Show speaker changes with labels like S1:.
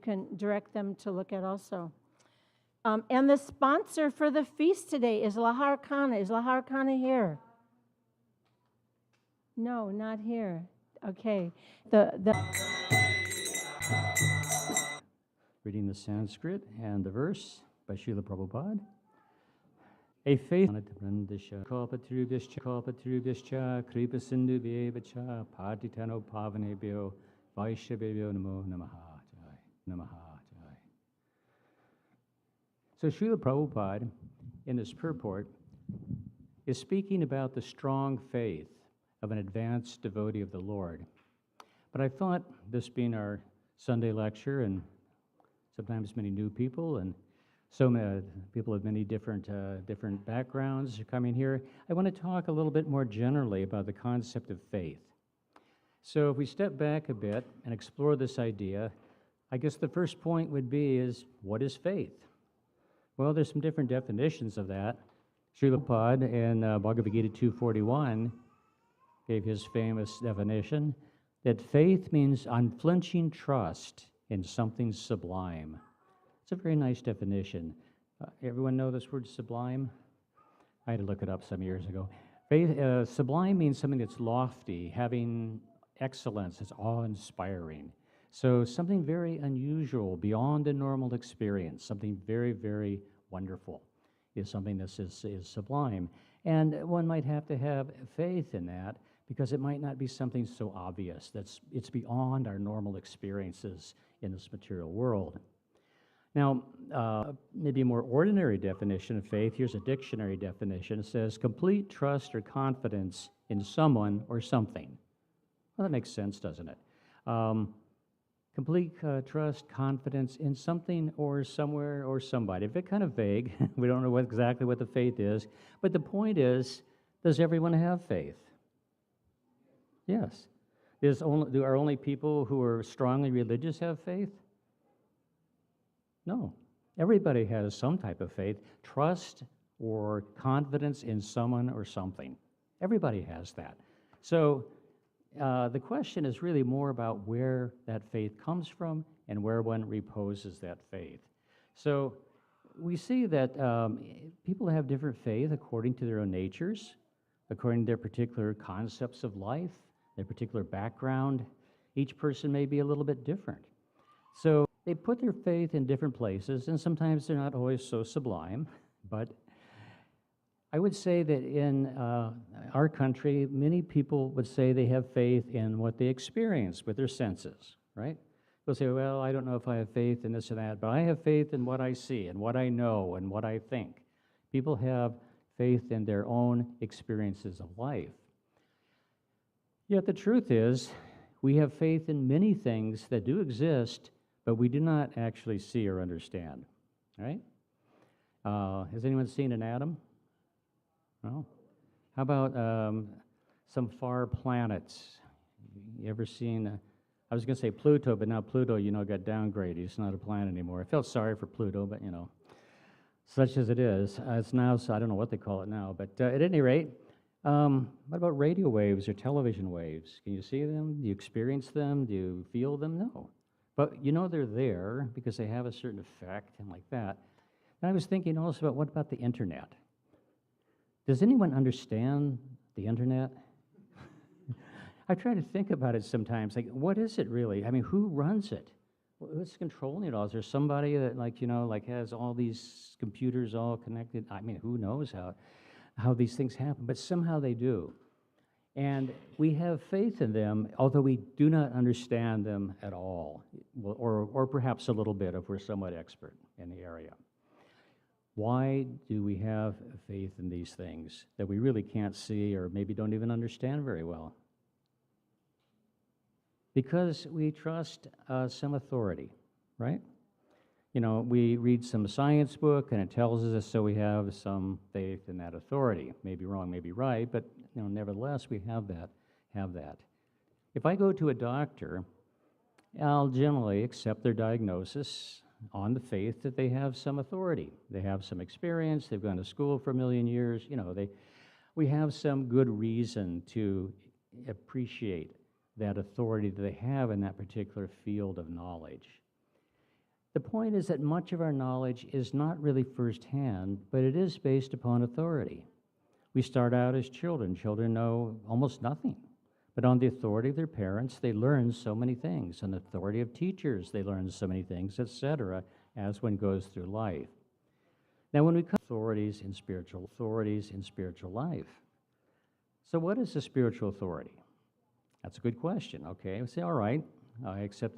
S1: can direct them to look at also. And the sponsor for the feast today is Laharkana. Is Laharkana here? No, not here. Okay.
S2: Reading the Sanskrit and the verse by Srila Prabhupada. A faith kalpatrubhyascha kripa sindhu bhyevacha patitano pavanebhyo vaishabhyo namo namaha jai namaha jai. So Srila Prabhupada in this purport is speaking about the strong faith of an advanced devotee of the Lord. But I thought, this being our Sunday lecture, and sometimes many new people, and so many people of many different backgrounds are coming here, I want to talk a little bit more generally about the concept of faith. So if we step back a bit and explore this idea, I guess the first point would be is, what is faith? Well, there's some different definitions of that. Srila Prabhupada in Bhagavad Gita 241 gave his famous definition that faith means unflinching trust in something sublime. It's a very nice definition. Everyone know this word sublime? I had to look it up some years ago. Faith, sublime means something that's lofty, having excellence, it's awe-inspiring. So something very unusual, beyond a normal experience, something very, very wonderful is something that is sublime. And one might have to have faith in that, because it might not be something so obvious. It's beyond our normal experiences in this material world. Now, maybe a more ordinary definition of faith, here's a dictionary definition. It says, complete trust or confidence in someone or something. Well, that makes sense, doesn't it? Complete trust, confidence in something or somewhere or somebody. A bit kind of vague. We don't know exactly what the faith is. But the point is, does everyone have faith? Yes. Do our only people who are strongly religious have faith? No. Everybody has some type of faith, trust or confidence in someone or something. Everybody has that. So the question is really more about where that faith comes from and where one reposes that faith. So we see that people have different faith according to their own natures, according to their particular concepts of life, their particular background. Each person may be a little bit different. So they put their faith in different places, and sometimes they're not always so sublime, but I would say that in our country, many people would say they have faith in what they experience with their senses, right? They'll say, well, I don't know if I have faith in this or that, but I have faith in what I see and what I know and what I think. People have faith in their own experiences of life. Yet the truth is, we have faith in many things that do exist, but we do not actually see or understand, right? Has anyone seen an atom? No? How about some far planets? You ever seen, I was going to say Pluto, but now Pluto, got downgraded. It's not a planet anymore. I felt sorry for Pluto, but, such as it is. It's now, so I don't know what they call it now, but at any rate, what about radio waves or television waves? Can you see them? Do you experience them? Do you feel them? No. But they're there because they have a certain effect and like that. And I was thinking also about, what about the internet? Does anyone understand the internet? I try to think about it sometimes, like, what is it really? I mean, who runs it? Who's controlling it all? Is there somebody that has all these computers all connected? I mean, who knows how these things happen, but somehow they do. And we have faith in them, although we do not understand them at all, or perhaps a little bit if we're somewhat expert in the area. Why do we have faith in these things that we really can't see or maybe don't even understand very well? Because we trust some authority, right? We read some science book and it tells us so we have some faith in that authority. Maybe wrong, maybe right, but nevertheless we have that. If I go to a doctor, I'll generally accept their diagnosis on the faith that they have some authority. They have some experience, they've gone to school for a million years, we have some good reason to appreciate that authority that they have in that particular field of knowledge. The point is that much of our knowledge is not really firsthand, but it is based upon authority. We start out as children. Children know almost nothing. But on the authority of their parents, they learn so many things. On the authority of teachers, they learn so many things, etc., as one goes through life. Now, when we come to authorities in spiritual life, so what is a spiritual authority? That's a good question, okay? We say, all right, I accept